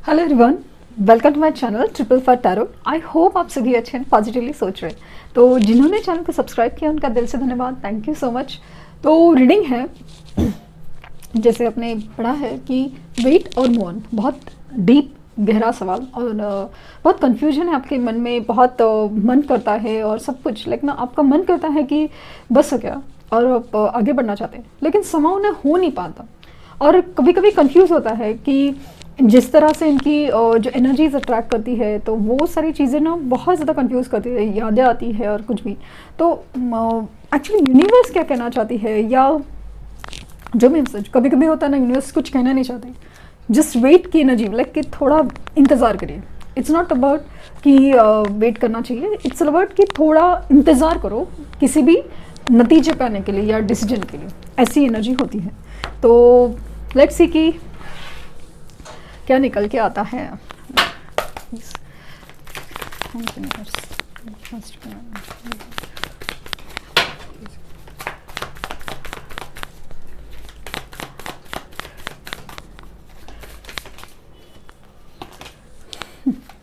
Hello everyone, welcome to my channel triple four tarot. I hope आप सभी अच्छे हैं, पॉजिटिवली सोच रहे हैं। तो जिन्होंने चैनल को सब्सक्राइब किया उनका दिल से धन्यवाद, थैंक यू सो मच। तो रीडिंग है, जैसे आपने पढ़ा है कि वेट और मूव ऑन, बहुत डीप गहरा सवाल और बहुत कन्फ्यूजन है आपके मन में, बहुत मन करता है और सब कुछ, लेकिन आपका मन करता है कि बस हो गया और आप आगे बढ़ना चाहते हैं, लेकिन समाव उन्हें हो नहीं पाता। और कभी कभी कंफ्यूज होता है कि जिस तरह से इनकी जो एनर्जीज अट्रैक्ट करती है, तो वो सारी चीज़ें ना बहुत ज़्यादा कंफ्यूज करती है, यादें आती है और कुछ भी। तो एक्चुअली यूनिवर्स क्या कहना चाहती है, या जो मैं कभी कभी होता है ना, यूनिवर्स कुछ कहना नहीं चाहती, जस्ट वेट की एनर्जी, लाइक कि थोड़ा इंतज़ार करिए। इट्स नॉट अबाउट कि वेट करना चाहिए, इट्स अबाउट कि थोड़ा इंतज़ार करो किसी भी नतीजे पे आने के लिए या डिसीजन के लिए, ऐसी एनर्जी होती है। तो लेट्स सी कि क्या निकल के आता है।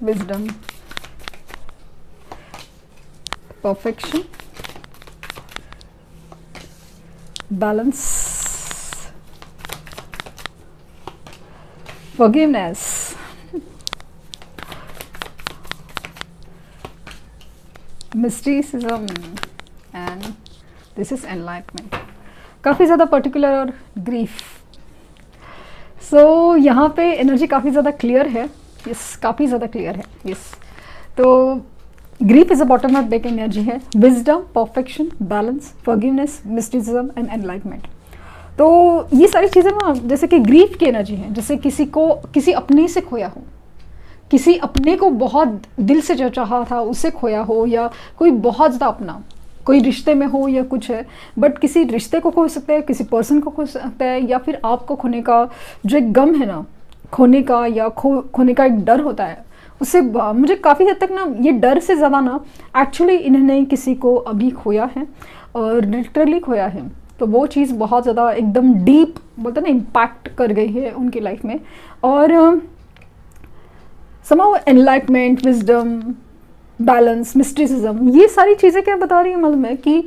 Wisdom, perfection, balance, forgiveness, mysticism, and this is enlightenment। काफ़ी ज़्यादा पर्टिकुलर और ग्रीफ। सो यहाँ पे एनर्जी काफ़ी ज़्यादा क्लियर है, यस, काफ़ी ज़्यादा क्लियर है, यस। तो grief is a bottom up back energy है, wisdom, perfection, balance, forgiveness, mysticism and enlightenment. तो ये सारी चीज़ें ना, जैसे कि ग्रीफ की एनर्जी है, जैसे किसी को किसी अपने से खोया हो, किसी अपने को बहुत दिल से जो चाहा था उसे खोया हो, या कोई बहुत ज़्यादा अपना कोई रिश्ते में हो या कुछ है, बट किसी रिश्ते को खो सकते हैं, किसी पर्सन को खो सकता है, या फिर आपको खोने का जो एक गम है ना, खोने का या खोने का एक डर होता है, उससे मुझे काफ़ी हद तक ना ये डर से ज़्यादा ना एक्चुअली इन्होंने किसी को अभी खोया है और लिटरली खोया है। तो वो चीज़ बहुत ज़्यादा एकदम डीप बोलते हैं ना, इम्पैक्ट कर गई है उनकी लाइफ में। और समाउ एनलाइटमेंट, विजडम, बैलेंस, मिस्टिसिज्म, ये सारी चीज़ें क्या बता रही है, मतलब है कि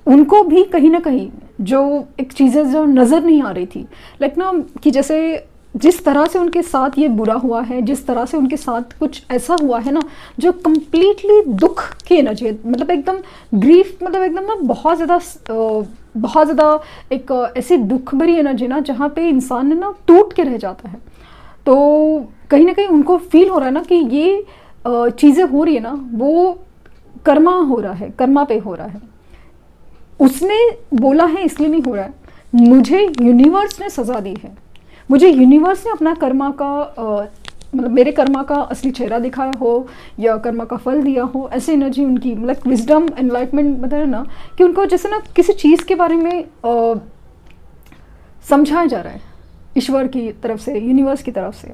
उनको भी कहीं ना कहीं जो एक चीज़ें जो नज़र नहीं आ रही थी, लाइक ना कि जैसे जिस तरह से उनके साथ ये बुरा हुआ है, जिस तरह से उनके साथ कुछ ऐसा हुआ है ना जो कम्प्लीटली दुख की एनर्जी है, मतलब एकदम ग्रीफ, मतलब एकदम ना बहुत ज़्यादा एक ऐसी दुख भरी एनर्जी ना, जहाँ पे इंसान ने ना टूट के रह जाता है। तो कहीं ना कहीं उनको फील हो रहा है ना कि ये चीज़ें हो रही है ना, वो कर्मा हो रहा है, कर्मा पे हो रहा है, उसने बोला है इसलिए नहीं हो रहा है, मुझे यूनिवर्स ने सज़ा दी है, मुझे यूनिवर्स ने अपना कर्मा का मतलब मेरे कर्मा का असली चेहरा दिखाया हो या कर्मा का फल दिया हो, ऐसी एनर्जी उनकी, मतलब विजडम, एनलाइटमेंट मतलब ना कि उनको जैसे ना किसी चीज़ के बारे में समझाया जा रहा है ईश्वर की तरफ से, यूनिवर्स की तरफ से।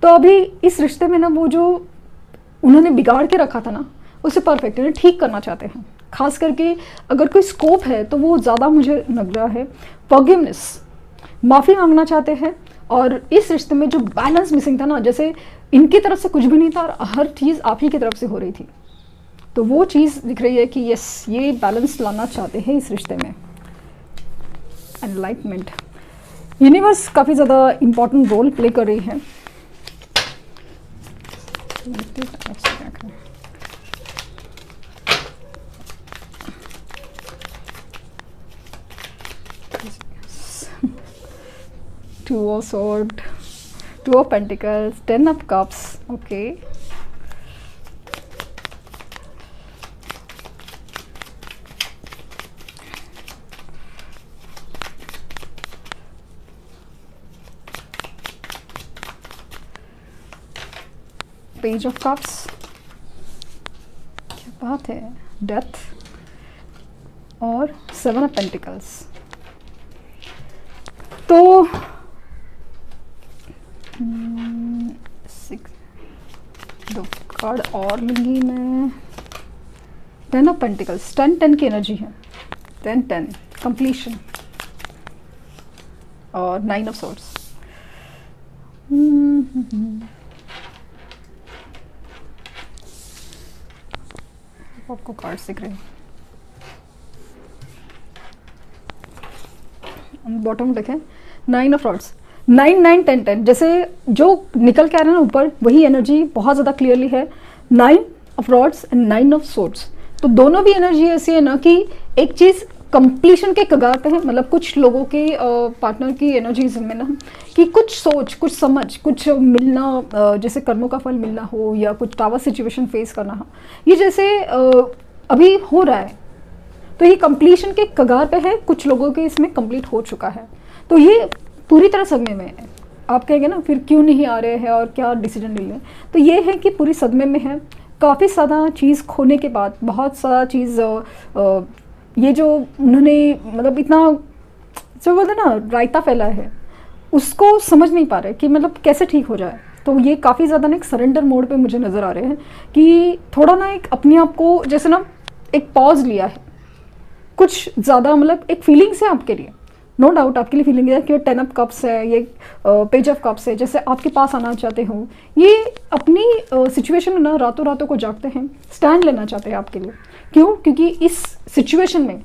तो अभी इस रिश्ते में ना वो जो उन्होंने बिगाड़ के रखा था ना, उसे परफेक्ट है ठीक करना चाहते हैं। खास करके अगर कोई स्कोप है तो वो ज़्यादा मुझे लग रहा है फॉरगिवनेस, माफ़ी मांगना चाहते हैं। और इस रिश्ते में जो बैलेंस मिसिंग था ना, जैसे इनकी तरफ से कुछ भी नहीं था और हर चीज़ आप ही की तरफ से हो रही थी, तो वो चीज़ दिख रही है कि यस, ये बैलेंस लाना चाहते हैं इस रिश्ते में। एनलाइटमेंट, यूनिवर्स काफ़ी ज़्यादा इम्पॉर्टेंट रोल प्ले कर रही है। Two of Swords, Two of Pentacles, Ten of Cups, okay. Page of Cups, क्या बात है, Death और Seven of Pentacles। तो दो कार्ड और लूँगी मैं। 10 ऑफ पेंटिकल्स, 10 की एनर्जी है, 10 कंप्लीशन, और 9 ऑफ सोर्ड्स। आपको कार्ड दिख रहे हैं बॉटम देखें, 9 ऑफ रॉड्स, 9 9 10 10, जैसे जो निकल के आ रहा है ना ऊपर, वही एनर्जी बहुत ज़्यादा क्लियरली है। 9 of rods and 9 of swords, तो दोनों भी एनर्जी ऐसी है ना कि एक चीज़ कंप्लीशन के कगार पे है। मतलब कुछ लोगों के पार्टनर की एनर्जीज में ना कि कुछ सोच, कुछ समझ, कुछ मिलना, जैसे कर्मों का फल मिलना हो या कुछ टावर सिचुएशन फेस करना हो, ये जैसे अभी हो रहा है, तो ये कंप्लीशन के कगार पे है। कुछ लोगों के इसमें कंप्लीट हो चुका है, तो ये पूरी तरह सदमे में है। आप कहेंगे ना फिर क्यों नहीं आ रहे हैं और क्या डिसीजन ले लें, तो ये है कि पूरी सदमे में है। काफ़ी ज़्यादा चीज़ खोने के बाद, बहुत सारा चीज़ ये जो उन्होंने मतलब इतना जो बोलते ना रायता फैला है, उसको समझ नहीं पा रहे कि मतलब कैसे ठीक हो जाए। तो ये काफ़ी ज़्यादा ना एक सरेंडर मोड पे मुझे नज़र आ रहे हैं कि थोड़ा ना एक अपने आप को जैसे ना एक पॉज लिया है, कुछ ज़्यादा मतलब एक फीलिंग्स है आपके लिए, नो डाउट आपके लिए फीलिंग है कि 10 ऑफ कप्स है, ये पेज ऑफ कप्स है, जैसे आपके पास आना चाहते हो। ये अपनी सिचुएशन में ना रातों रातों को जागते हैं, स्टैंड लेना चाहते हैं आपके लिए। क्यों? क्योंकि इस सिचुएशन में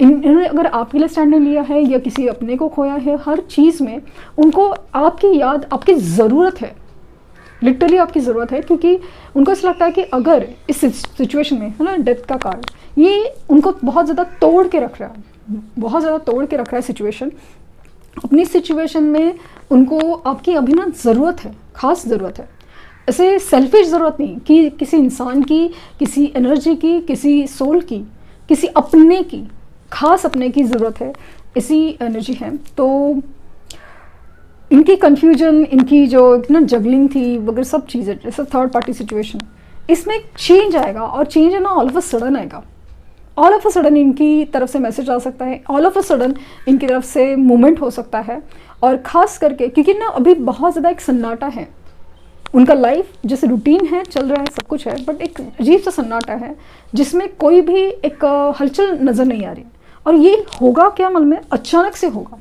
इन्होंने अगर आपके लिए स्टैंड नहीं लिया है या किसी अपने को खोया है, हर चीज़ में उनको आपकी याद, आपकी ज़रूरत है, लिटरली आपकी ज़रूरत है। क्योंकि उनको ऐसा लगता है कि अगर इस सिचुएशन में है ना, डेथ का कार्ड, ये उनको बहुत ज़्यादा तोड़ के रख रहा है, बहुत ज़्यादा तोड़ के रख रहा है सिचुएशन। अपनी सिचुएशन में उनको आपकी अभी ना ज़रूरत है, ख़ास ज़रूरत है। ऐसे सेल्फिश ज़रूरत नहीं कि किसी इंसान की, किसी एनर्जी की, किसी सोल की, किसी अपने की, ख़ास अपने की ज़रूरत है, ऐसी एनर्जी है। तो इनकी कन्फ्यूजन, इनकी जो ना जगलिंग थी वगैरह सब चीज़ें, जैसे थर्ड पार्टी सिचुएशन, इसमें चेंज आएगा। और चेंज है ना ऑल ऑफ अ सडन आएगा। ऑल ऑफ अ सडन इनकी तरफ से मैसेज आ सकता है, ऑल ऑफ अ सडन इनकी तरफ से मूवमेंट हो सकता है। और ख़ास करके क्योंकि ना अभी बहुत ज़्यादा एक सन्नाटा है, उनका लाइफ जैसे रूटीन है, चल रहा है, सब कुछ है, बट एक अजीब सा सन्नाटा है जिसमें कोई भी एक हलचल नज़र नहीं आ रही। और ये होगा क्या, मतलब में अचानक से होगा,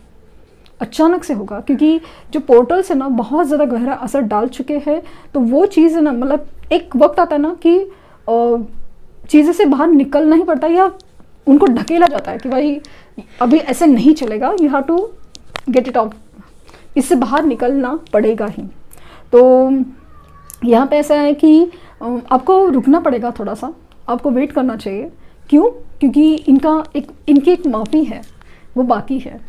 अचानक से होगा। क्योंकि जो पोर्टल्स है ना बहुत ज़्यादा गहरा असर डाल चुके हैं। तो वो चीज़ है ना, मतलब एक वक्त आता है ना कि चीज़ें से बाहर निकलना ही पड़ता है, या उनको ढकेला जाता है कि भाई अभी ऐसे नहीं चलेगा, you have to get it out, इससे बाहर निकलना पड़ेगा ही। तो यहाँ पे ऐसा है कि आपको रुकना पड़ेगा, थोड़ा सा आपको वेट करना चाहिए। क्यों? क्योंकि इनकी एक माफ़ी है, वो बाकी है,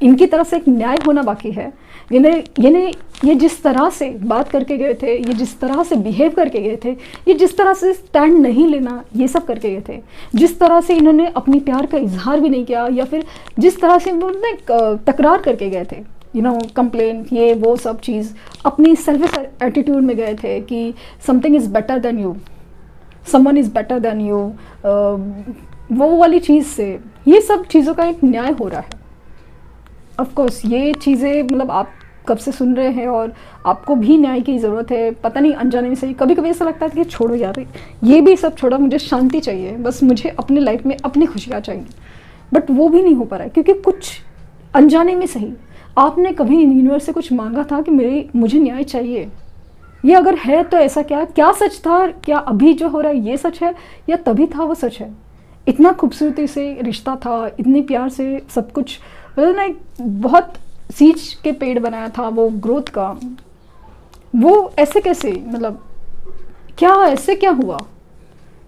इनकी तरफ से एक न्याय होना बाकी है। ये जिस तरह से बात करके गए थे, ये जिस तरह से बिहेव करके गए थे, ये जिस तरह से स्टैंड नहीं लेना, ये सब करके गए थे, जिस तरह से इन्होंने अपनी प्यार का इजहार भी नहीं किया, या फिर जिस तरह से इन्होंने तकरार करके गए थे, कंप्लेन, ये वो सब चीज़, अपनी सेल्फिश एटीट्यूड में गए थे कि something is better than you, someone is better than you, वो वाली चीज़ से ये सब चीज़ों का एक न्याय हो रहा है। ऑफ कोर्स ये चीज़ें मतलब आप कब से सुन रहे हैं और आपको भी न्याय की ज़रूरत है, पता नहीं अनजाने में सही। कभी कभी ऐसा लगता है कि छोड़ो यार, ये भी सब छोड़ो, मुझे शांति चाहिए, बस मुझे अपने लाइफ में अपनी खुशियाँ चाहिए। बट वो भी नहीं हो पा रहा है, क्योंकि कुछ अनजाने में सही आपने कभी यूनिवर्स से कुछ मांगा था कि मुझे न्याय चाहिए। ये अगर है तो ऐसा क्या सच था, क्या अभी जो हो रहा है ये सच है, या तभी था वो सच है? इतना खूबसूरती से रिश्ता था, इतनी प्यार से सब कुछ, मतलब ना एक बहुत सीज के पेड़ बनाया था वो ग्रोथ का, वो ऐसे कैसे, मतलब क्या ऐसे क्या हुआ?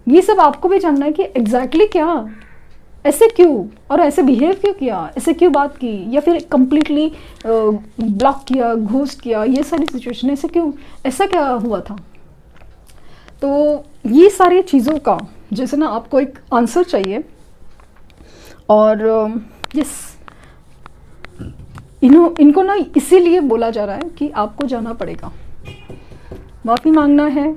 ये सब आपको भी जानना है कि एग्जैक्टली क्या, ऐसे क्यों, और ऐसे बिहेव क्यों किया, ऐसे क्यों बात की, या फिर कम्प्लीटली ब्लॉक किया, घोस्ट किया, ये सारी सिचुएशन ऐसे क्यों, ऐसा क्या हुआ था? तो ये सारी चीज़ों का जैसे ना आपको एक आंसर चाहिए। और यस, इनको ना इसीलिए बोला जा रहा है कि आपको जाना पड़ेगा, माफ़ी मांगना है।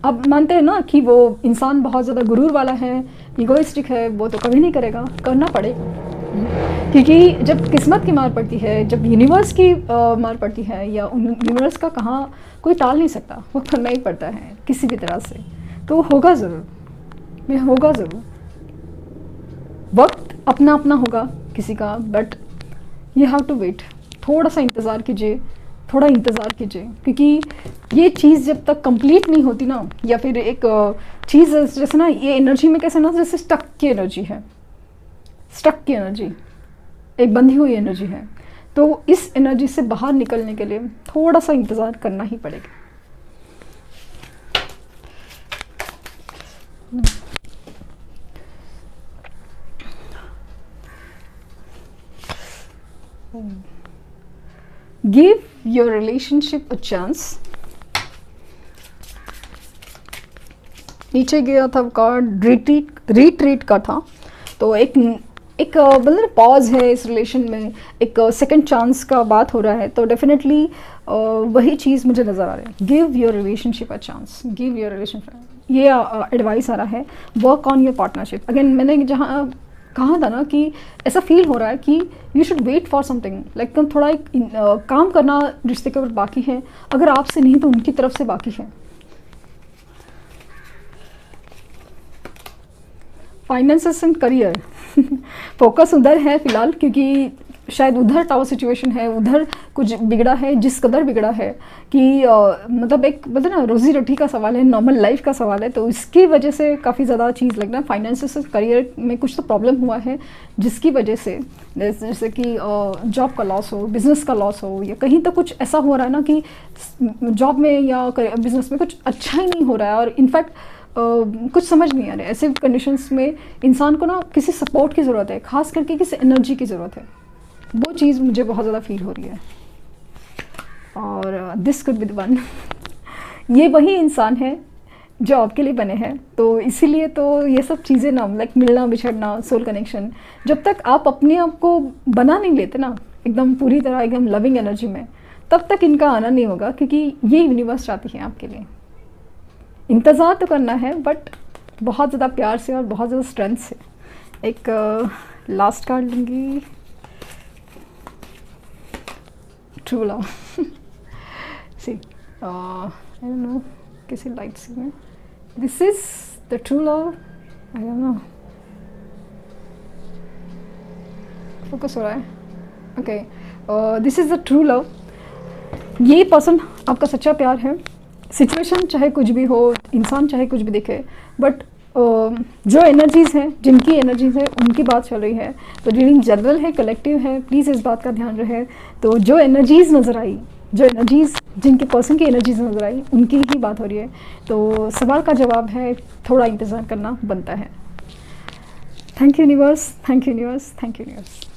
अब मानते हैं ना कि वो इंसान बहुत ज़्यादा गुरूर वाला है, इगोइस्टिक है, वो तो कभी नहीं करेगा, करना पड़ेगा। क्योंकि जब किस्मत की मार पड़ती है, जब यूनिवर्स की मार पड़ती है, या यूनिवर्स का कहाँ कोई टाल नहीं सकता, वो करना ही पड़ता है किसी भी तरह से। तो होगा ज़रूर, होगा ज़रूर, वक्त अपना अपना होगा किसी का, but you have to wait. थोड़ा सा इंतज़ार कीजिए, थोड़ा इंतज़ार कीजिए, क्योंकि ये चीज़ जब तक कंप्लीट नहीं होती ना, या फिर एक चीज़ जैसे ना ये एनर्जी में कैसे ना, जैसे स्टक की एनर्जी है, स्टक की एनर्जी, एक बंधी हुई एनर्जी है। तो इस एनर्जी से बाहर निकलने के लिए थोड़ा सा इंतज़ार करना ही पड़ेगा। Give your relationship a chance. नीचे गया था कार्ड रिट्रीट का था, तो एक मतलब पॉज है इस रिलेशन में, एक सेकंड चांस का बात हो रहा है, तो डेफिनेटली वही चीज़ मुझे नज़र आ रही है। Give your relationship a chance, give your relationship, ये एडवाइस आ रहा है। Work on your partnership. Again मैंने जहाँ कहा था ना कि ऐसा फील हो रहा है कि you should wait for something, like थोड़ा एक काम करना रिश्ते के ऊपर बाकी है, अगर आपसे नहीं तो उनकी तरफ से बाकी है। फाइनेंसेस एंड करियर फोकस उधर है फिलहाल, क्योंकि शायद उधर टावर सिचुएशन है, उधर कुछ बिगड़ा है, जिस कदर बिगड़ा है कि मतलब एक मतलब ना रोजी रोटी का सवाल है, नॉर्मल लाइफ का सवाल है, तो इसकी वजह से काफ़ी ज़्यादा चीज़ लगना। फाइनेंसेस करियर में कुछ तो प्रॉब्लम हुआ है, जिसकी वजह से जैसे कि जॉब का लॉस हो, बिज़नेस का लॉस हो, या कहीं तो कुछ ऐसा हो रहा है ना कि जॉब में या बिज़नेस में कुछ अच्छा ही नहीं हो रहा है, और इनफैक्ट कुछ समझ नहीं आ रहा है। ऐसे कंडीशंस में इंसान को ना किसी सपोर्ट की ज़रूरत है, खास करके किसी एनर्जी की ज़रूरत है। वो चीज़ मुझे बहुत ज़्यादा फील हो रही है। और this could be the one ये वही इंसान है जो आपके लिए बने हैं। तो इसीलिए तो ये सब चीज़ें ना, लाइक मिलना बिछड़ना, सोल कनेक्शन, जब तक आप अपने आप को बना नहीं लेते ना एकदम पूरी तरह, एकदम लविंग एनर्जी में, तब तक इनका आना नहीं होगा, क्योंकि ये यूनिवर्स चाहती है आपके लिए। इंतज़ार तो करना है, बट बहुत ज़्यादा प्यार से और बहुत ज़्यादा स्ट्रेंथ से। एक लास्ट कार्ड लूँगी, true love. See I don't know, किसी लाइट सी में this is the true love, I don't know, focus हो रहा है। Okay, this is the true love. ये पर्सन आपका सच्चा प्यार है। सिचुएशन चाहे कुछ भी हो, इंसान चाहे कुछ भी दिखे, बट जो एनर्जीज़ हैं, जिनकी एनर्जीज़ है उनकी बात चल रही है। तो रीडिंग जनरल है, कलेक्टिव है, प्लीज़ इस बात का ध्यान रहे। तो जो एनर्जीज़ नज़र आई, जो एनर्जीज़ जिनके पर्सन की एनर्जीज़ नज़र आई, उनकी ही बात हो रही है। तो सवाल का जवाब है, थोड़ा इंतज़ार करना बनता है। Thank you universe, thank you universe, thank you universe.